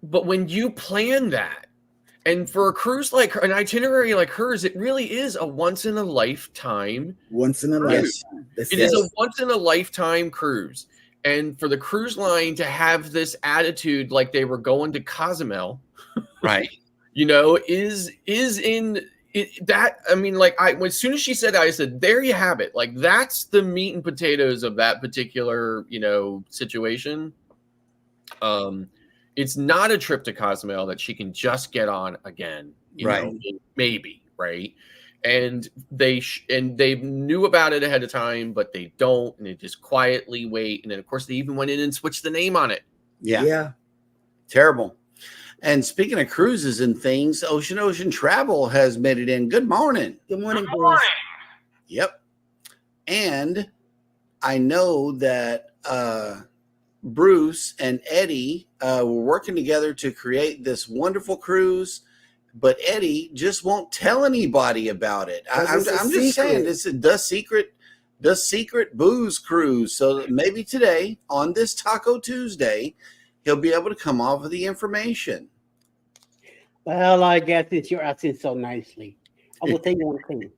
but when you plan that, and for a cruise like an itinerary like hers, it really is a once in a lifetime. It is a once in a lifetime cruise. And for the cruise line to have this attitude like they were going to Cozumel, right? You know, is in it, that, I mean, like as soon as she said that, I said, there you have it. Like that's the meat and potatoes of that particular, you know, situation. It's not a trip to Cozumel that she can just get on again, you know, maybe, right? And they knew about it ahead of time, but they don't, and they just quietly wait. And then, of course, they even went in and switched the name on it. Yeah. Terrible. And speaking of cruises and things, Ocean Travel has made it in. Good morning. Good morning, Bruce. Yep. And I know that Bruce and Eddie were working together to create this wonderful cruise. but Eddie just won't tell anybody about it. I'm just saying, this is the secret booze cruise. So maybe today on this Taco Tuesday, he'll be able to come off with the information. Well, I guess since you're asking so nicely, I will tell you one thing.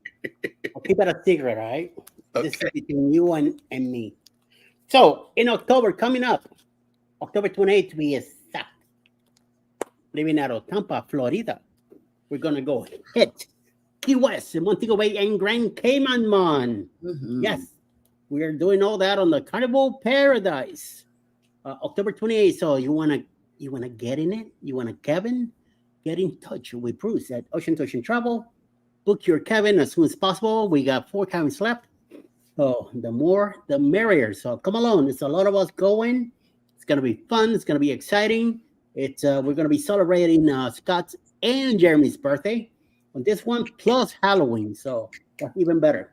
I'll keep it a secret, all right? Okay. This is between you and me. So, in October, coming up, October 28th, we are living out of Tampa, Florida. We're going to go hit Key West, Montego Bay, and Grand Cayman, man. Mm-hmm. Yes, we are doing all that on the Carnival Paradise. October 28th. So you wanna get in it? You want a cabin? Get in touch with Bruce at Ocean to Ocean Travel. Book your cabin as soon as possible. We got 4 cabins left. So the more, the merrier. So come along. There's a lot of us going. It's gonna be fun. It's gonna be exciting. We're gonna be celebrating Scott's and Jeremy's birthday on this one, plus Halloween. So that's even better.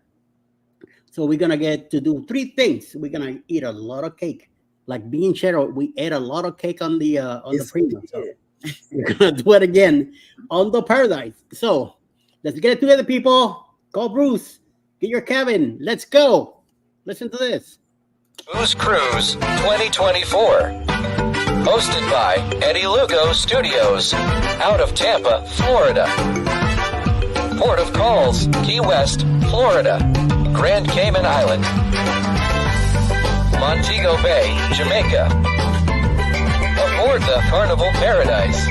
So we're gonna get to do 3 things. We're gonna eat a lot of cake. Like being Cheryl, we ate a lot of cake on the premium. So we're gonna do it again on the Paradise. So let's get it together, people. Call Bruce. Get your cabin. Let's go. Listen to this. Booze Cruise 2024. Hosted by Eddie Lugo Studios. Out of Tampa, Florida. Port of Calls, Key West, Florida. Grand Cayman Island. Montego Bay, Jamaica. Aboard the Carnival Paradise.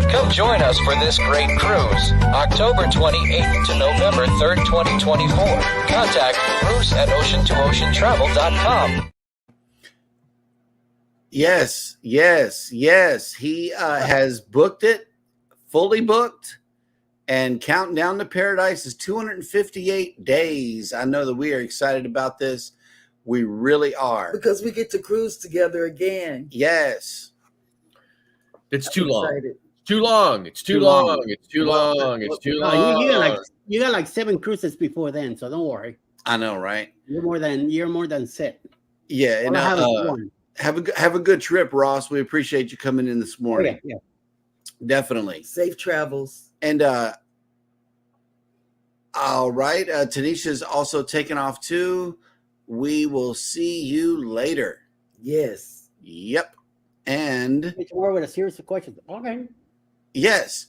Come join us for this great cruise, October 28th to November 3rd, 2024. Contact Bruce at ocean2oceantravel.com. Yes. He has booked it, fully booked, and counting down to Paradise is 258 days. I know that we are excited about this. We really are. Because we get to cruise together again. Yes. It's too long. Excited. Too long. It's too long. It's too long. It's too long. You got like 7 cruises before then, so don't worry. I know, right? You're more than set. Yeah, and have a good trip, Ross. We appreciate you coming in this morning. Yeah. Definitely. Safe travels. And all right, Tanisha's also taking off too. We will see you later. Yes. Yep. And tomorrow with a series of questions. Okay. Yes.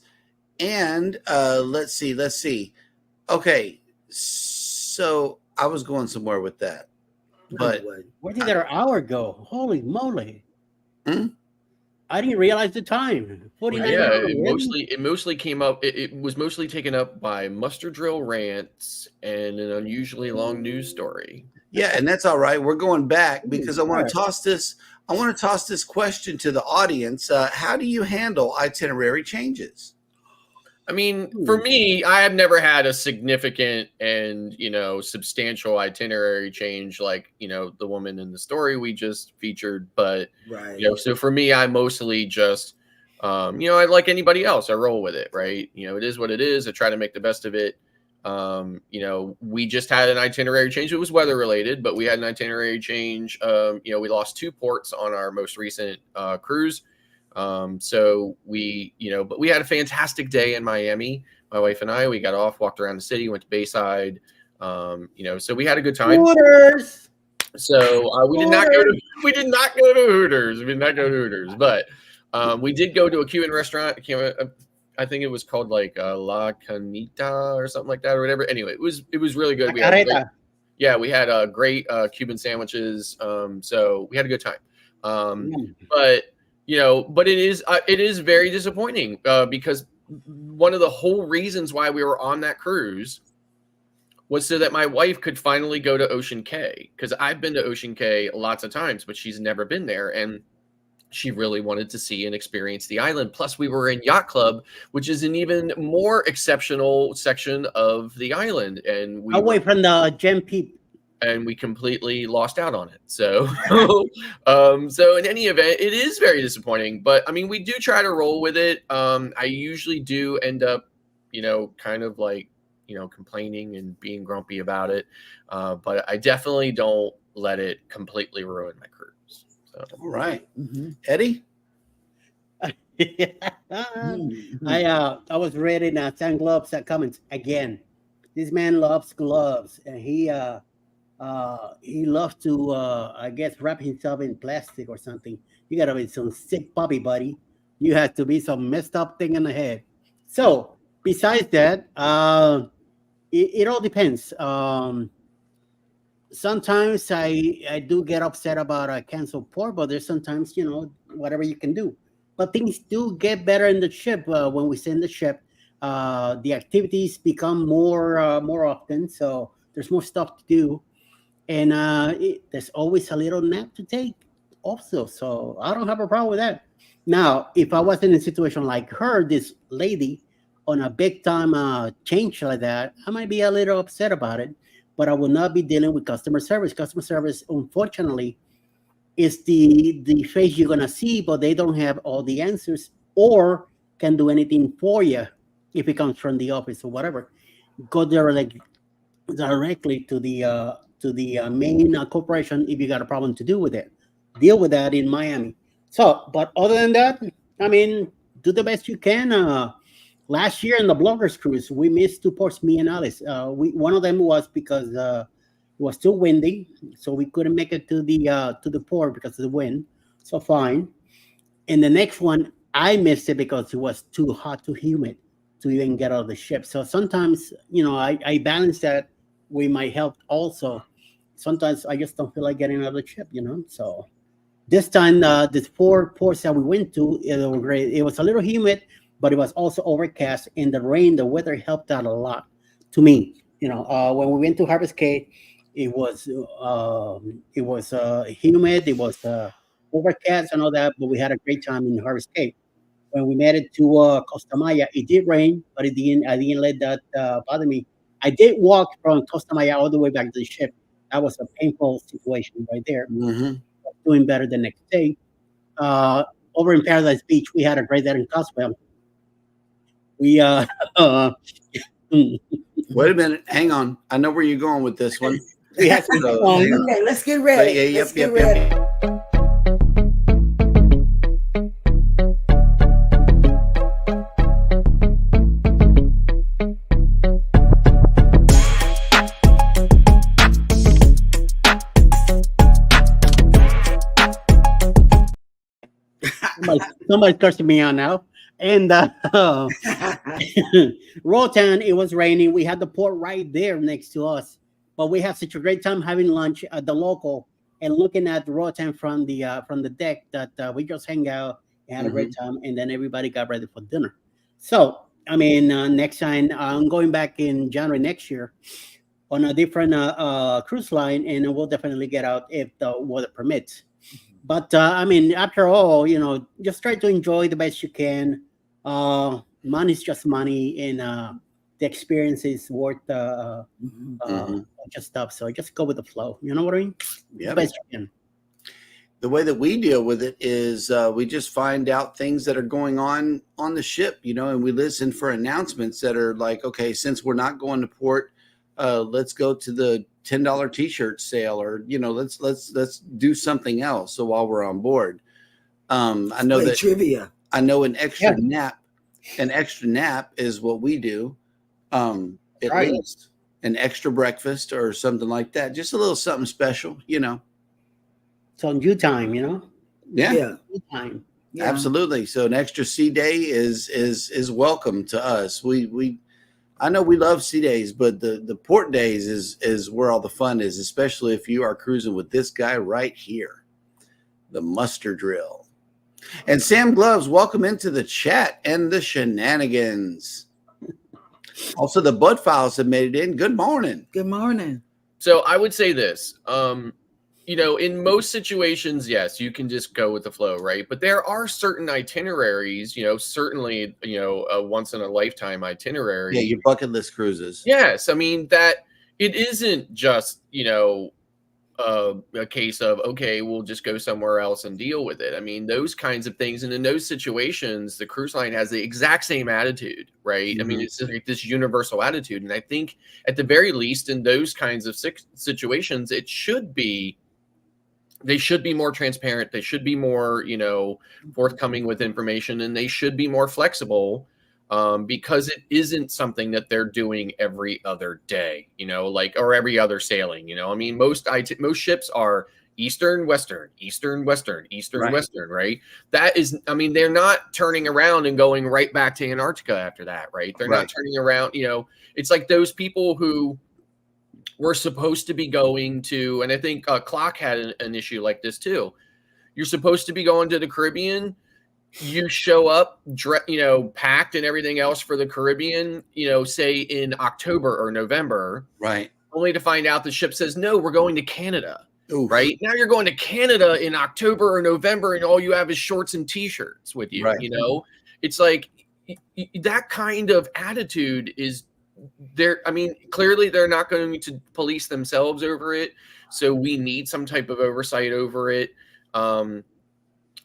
And let's see. Okay. So I was going somewhere with that. But where did our hour go? Holy moly. Hmm? I didn't realize the time. 49 yeah, it mostly came up. It was mostly taken up by muster drill rants and an unusually long news story. Yeah, and that's all right. We're going back because I want to toss this. I want to toss this question to the audience. How do you handle itinerary changes? I mean, for me, I have never had a significant and, substantial itinerary change like, the woman in the story we just featured. But, so for me, I mostly just, I like anybody else, I roll with it, right? It is what it is. I try to make the best of it. We just had an itinerary change. It was weather related, but we had an itinerary change. We lost 2 ports on our most recent cruise. So we, but we had a fantastic day in Miami. My wife and I, we got off, walked around the city, went to Bayside. So we had a good time. Hooters. So we did not go to Hooters. We did not go to Hooters, but we did go to a Cuban restaurant. I think it was called like La Canita or something like that or whatever. Anyway, it was really good. We had great Cuban sandwiches. So we had a good time. But it is very disappointing because one of the whole reasons why we were on that cruise was so that my wife could finally go to Ocean Cay, because I've been to Ocean Cay lots of times, but she's never been there. And she really wanted to see and experience the island. Plus, we were in Yacht Club, which is an even more exceptional section of the island. And we away from the Gem Peak and we completely lost out on it. So, so in any event, it is very disappointing. But I mean, we do try to roll with it. I usually do end up, kind of like, complaining and being grumpy about it. But I definitely don't let it completely ruin my cruise. So. All right, Eddie. I was reading Sam Gloves comments again. This man loves gloves, and he loves to I guess wrap himself in plastic or something. You gotta be some sick puppy, buddy. You have to be some messed up thing in the head. So besides that, it all depends. Sometimes I do get upset about a canceled port, but there's sometimes whatever you can do. But things do get better in the ship when we send the ship. The activities become more often, so there's more stuff to do, and there's always a little nap to take also. So I don't have a problem with that. Now, if I was in a situation like her, this lady, on a big time change like that, I might be a little upset about it, but I will not be dealing with customer service. Customer service, unfortunately, is the face you're gonna see, but they don't have all the answers or can do anything for you if it comes from the office or whatever. Go directly to the main corporation if you got a problem to do with it. Deal with that in Miami. So, but other than that, I mean, do the best you can. Last year in the Bloggers Cruise, we missed 2 ports, me and Alice. One of them was because it was too windy, so we couldn't make it to the port because of the wind. So fine. And the next one, I missed it because it was too hot, too humid to even get out of the ship. So sometimes, I balance that with my health also. Sometimes I just don't feel like getting out of the ship, So this time, the 4 ports that we went to, it was great. It was a little humid, but it was also overcast, and the weather helped out a lot to me. When we went to Harvest Cape, it was humid, it was overcast and all that, but we had a great time in Harvest Cape. When we made it to Costa Maya, it did rain, but I didn't let that bother me. I did walk from Costa Maya all the way back to the ship. That was a painful situation right there. Doing better the next day. Over in Paradise Beach, we had a great day in Coswell. We Wait a minute, hang on. I know where you're going with this one. Okay, let's get ready. Let's get ready. Somebody's cursing me out now. And Roatan, it was raining. We had the port right there next to us, but we had such a great time having lunch at the local and looking at Roatan from the deck that we just hang out and had a great time, and then everybody got ready for dinner. So I mean, next time I'm going back in January next year on a different cruise line, and we'll definitely get out if the weather permits. But I mean, after all, just try to enjoy the best you can. Money's just money, and the experience is worth just stuff. So just go with the flow. You know what I mean? Yeah. Best you can. The way that we deal with it is we just find out things that are going on the ship, and we listen for announcements that are like, okay, since we're not going to port, let's go to the $10 t-shirt sale, or let's do something else. So while we're on board, I know that trivia. I know an extra nap is what we do. At least an extra breakfast or something like that. Just a little something special, It's on you time, Yeah. Time. Yeah. Absolutely. So an extra sea day is welcome to us. I know we love sea days, but the port days is where all the fun is, especially if you are cruising with this guy right here, the muster drill. And Sam Gloves, welcome into the chat and the shenanigans. Also, the Bud Files have made it in. Good morning. Good morning. So I would say this, in most situations, yes, you can just go with the flow, right? But there are certain itineraries, certainly, a once in a lifetime itinerary. Yeah, your bucket list cruises. Yes. I mean, that it isn't just, a case of, okay, we'll just go somewhere else and deal with it. I mean, those kinds of things. And in those situations, the cruise line has the exact same attitude, right? I mean, it's like this universal attitude. And I think at the very least in those kinds of situations, they should be more transparent. They should be more, forthcoming with information, and they should be more flexible. Because it isn't something that they're doing every other day, or every other sailing. I mean, most ships are Eastern, Western, Eastern, Western, Eastern, right. Western, right? That is, I mean, they're not turning around and going right back to Antarctica after that, right? They're not turning around, it's like those people who were supposed to be going to, and I think Clock had an issue like this too. You're supposed to be going to the Caribbean. You show up, packed and everything else for the Caribbean, say in October or November, right? Only to find out the ship says, no, we're going to Canada. Oof. Right now, you're going to Canada in October or November, and all you have is shorts and T-shirts with you. Right. It's like that kind of attitude is there. I mean, clearly they're not going to police themselves over it, so we need some type of oversight over it.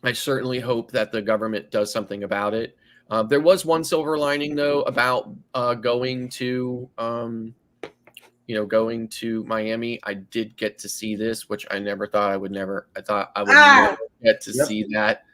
I certainly hope that the government does something about it. There was one silver lining, though, about going to Miami. I did get to see this, which I never thought I would never. I thought I would never get to see that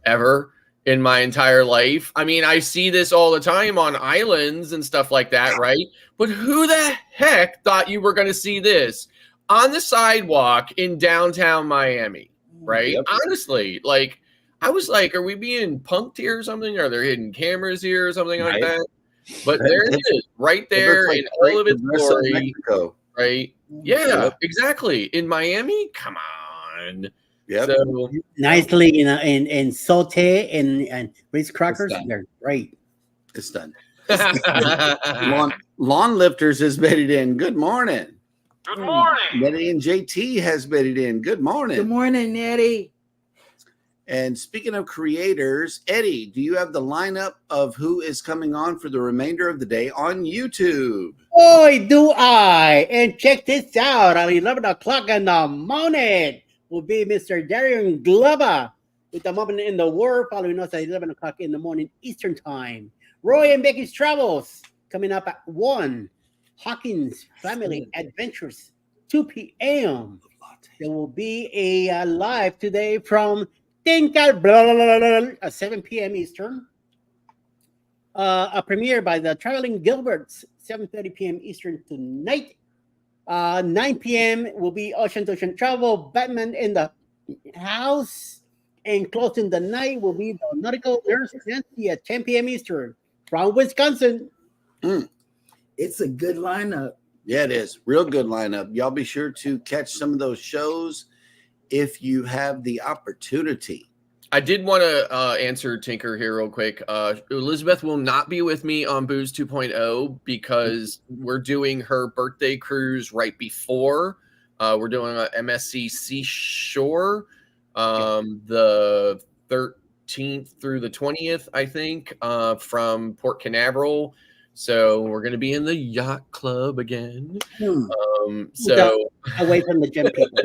ever in my entire life. I mean, I see this all the time on islands and stuff like that, right? But who the heck thought you were going to see this on the sidewalk in downtown Miami? Right. Yep. Honestly, like I was like, are we being punked here or something? Are there hidden cameras here or something like that? But there it is, right there in all of its glory. Right. Yeah, exactly. In Miami. Come on. Yeah. So, nicely in saute and Ritz crackers. They're great. It's done. Lawn Lifters has made it in. Good morning. Good morning. Nettie and JT has made it in. Good morning. Good morning, Nettie. And speaking of creators, Eddie, do you have the lineup of who is coming on for the remainder of the day on YouTube? Boy, do I. And check this out. At 11 o'clock in the morning will be Mr. Darian Glover with the Moment in the World, following us at 11 o'clock in the morning Eastern Time. Roy and Becky's Travels coming up at 1. Hawkins Family Adventures, 2 p.m. There will be a live today from at 7 p.m. Eastern. A premiere by the Traveling Gilberts, 7:30 p.m. Eastern tonight. 9 p.m. will be Ocean to Ocean Travel, Batman in the House. And closing the night will be the Nautical Nurse Nancy at 10 p.m. Eastern from Wisconsin. It's a good lineup. Yeah, it is. Real good lineup. Y'all be sure to catch some of those shows if you have the opportunity. I did want to answer Tinker here real quick. Elizabeth will not be with me on Booze 2.0 because we're doing her birthday cruise right before. We're doing a MSC Seashore the 13th through the 20th, I think, from Port Canaveral. So we're going to be in the yacht club again. So away from the gym people.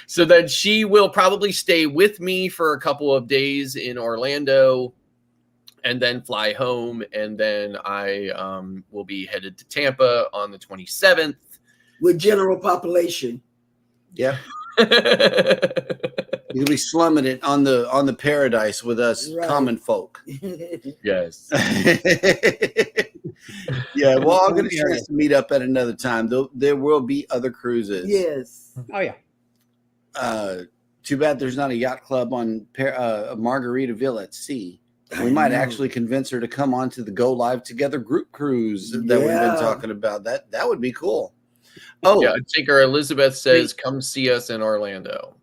So then she will probably stay with me for a couple of days in Orlando and then fly home. And then I will be headed to Tampa on the 27th. With general population. Yeah. You'll be slumming it on the Paradise with us common folk. Yes. Yeah, well, I'll get a chance to meet up at another time. There will be other cruises. Yes. Oh, yeah. Too bad there's not a yacht club on Margaritaville at sea. We might actually convince her to come on to the Go Live Together group cruise that we've been talking about. That would be cool. Oh, yeah, Tinker Elizabeth says, come see us in Orlando.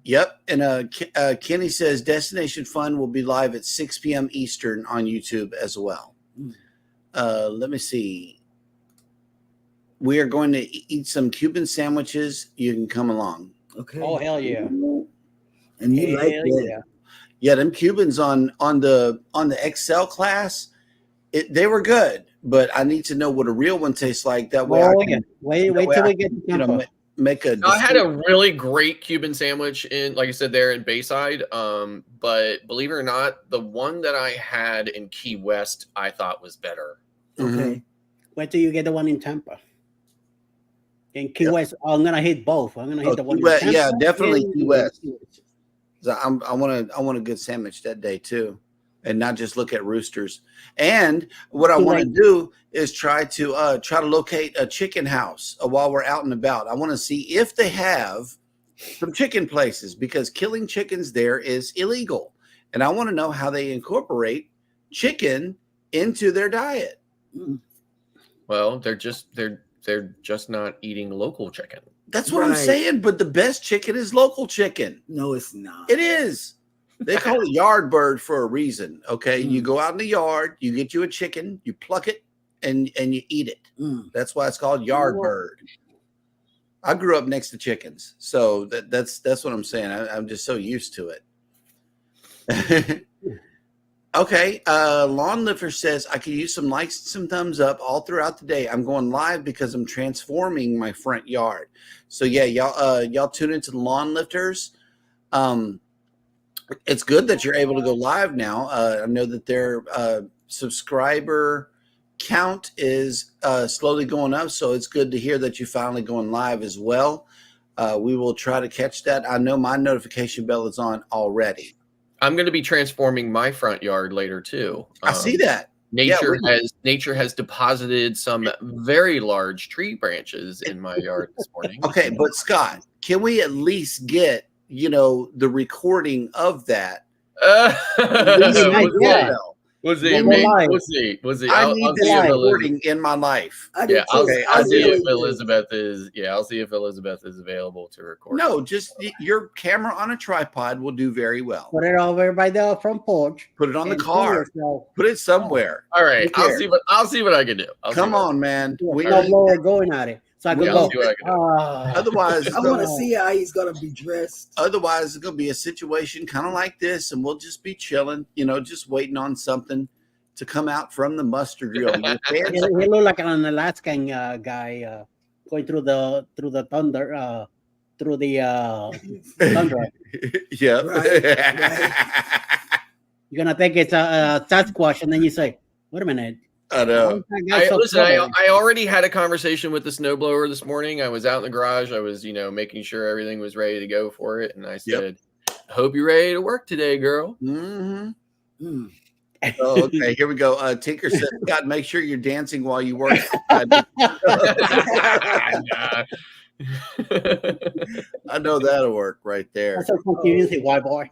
Yep. And Kenny says Destination Fun will be live at 6 p.m. Eastern on YouTube as well. Let me see. We are going to eat some Cuban sandwiches. You can come along. Okay. Oh, hell yeah. And you like that. Yeah. Yeah, them Cubans on the Excel class, they were good, but I need to know what a real one tastes like. That way, wait till we get to Tampa. Make a. I had a really great Cuban sandwich in, like I said, there in Bayside. But believe it or not, the one that I had in Key West, I thought was better. Okay. Wait till you get the one in Tampa. In Key West, I'm gonna hit both. I'm gonna hit the one. West, in Tampa. yeah, definitely Key West. I want a good sandwich that day too, and not just look at roosters. And what I want to do is try to locate a chicken house while we're out and about. I want to see if they have some chicken places, because killing chickens there is illegal, and I want to know how they incorporate chicken into their diet. Well, they're just not eating local chicken. That's what I'm saying. But the best chicken is local chicken. No, it's not. It is. They call it yard bird for a reason. Okay. You go out in the yard, you get you a chicken, you pluck it, and you eat it. That's why it's called yard bird. I grew up next to chickens. So that's what I'm saying. I'm just so used to it. Okay. Lawn Lifter says I could use some likes and some thumbs up all throughout the day. I'm going live because I'm transforming my front yard. So yeah, y'all tune into the Lawn Lifters. It's good that you're able to go live now. I know that their subscriber count is slowly going up, so it's good to hear that you're finally going live as well. We will try to catch that. I know my notification bell is on already. I'm going to be transforming my front yard later too. I see that. Nature has deposited some very large tree branches in my yard this morning. Okay, but Scott, can we at least get the recording of that? Was he? I need the recording in my life. I'll see if Elizabeth is. Yeah, I'll see if Elizabeth is available to record. No, just your camera on a tripod will do very well. Put it over by the front porch. Put it on the car. Put it somewhere. All right, I'll see what I can do. Come on, man. We no blower going at it. So I can go. Otherwise, I want to see how he's gonna be dressed. Otherwise, it's gonna be a situation kind of like this, and we'll just be chilling, just waiting on something to come out from the mustard drill. He looked like an Alaskan guy going through the thunder, through the thunder. Yeah. Right. You're gonna think it's a Sasquatch, and then you say, "Wait a minute." I know. I already had a conversation with the snowblower this morning. I was out in the garage. I was, making sure everything was ready to go for it. And I said, "Hope you're ready to work today, girl." Mm-hmm. Oh, okay. Here we go. Tinker says, "Scott, make sure you're dancing while you work." I know that'll work right there. That's a community, white boy.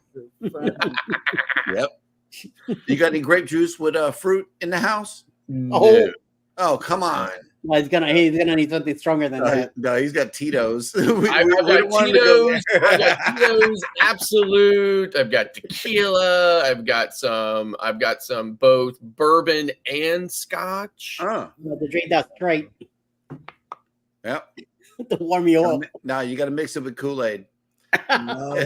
Yep. You got any grape juice with fruit in the house? Oh, come on. Well, he's gonna need something stronger than that. No, he's got Tito's. I've got Tito's Absolute. I've got tequila. I've got some both bourbon and scotch. To drink that straight. Yep. To warm you up. No, you got to mix it with Kool-Aid. No.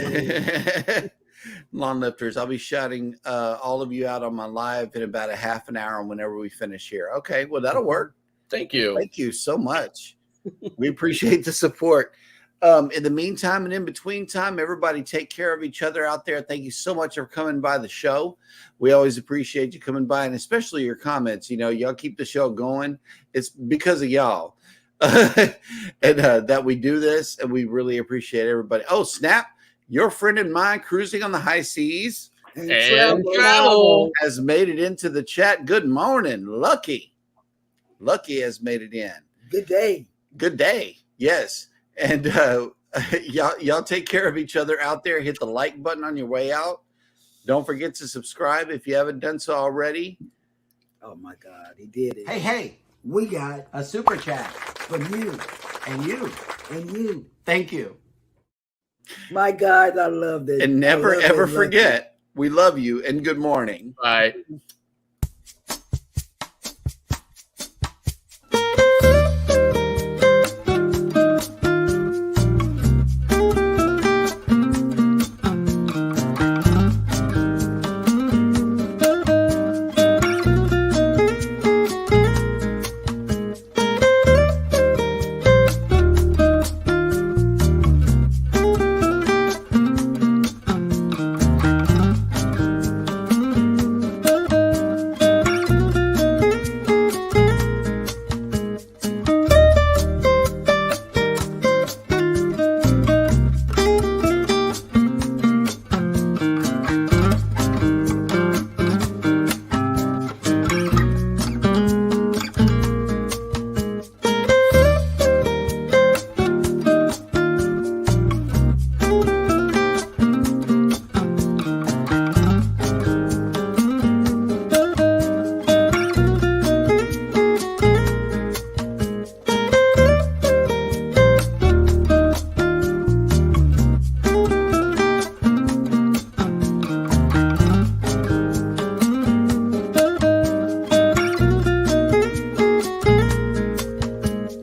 Lawn Lifters, I'll be shouting all of you out on my live in about a half an hour whenever we finish here. Okay, well, that'll work. Thank you. Thank you so much. We appreciate the support. In the meantime and in between time, everybody take care of each other out there. Thank you so much for coming by the show. We always appreciate you coming by, and especially your comments. Y'all keep the show going. It's because of y'all. And that we do this, and we really appreciate everybody. Oh, snap. Your friend and mine cruising on the high seas and travel has made it into the chat. Good morning, Lucky. Lucky has made it in. Good day. Good day. Yes. And y'all take care of each other out there. Hit the like button on your way out. Don't forget to subscribe if you haven't done so already. Oh my God, he did it. Hey, we got a super chat from you and you. and you. Thank you. My God, I love that. And never ever forget, we love you and good morning. Bye.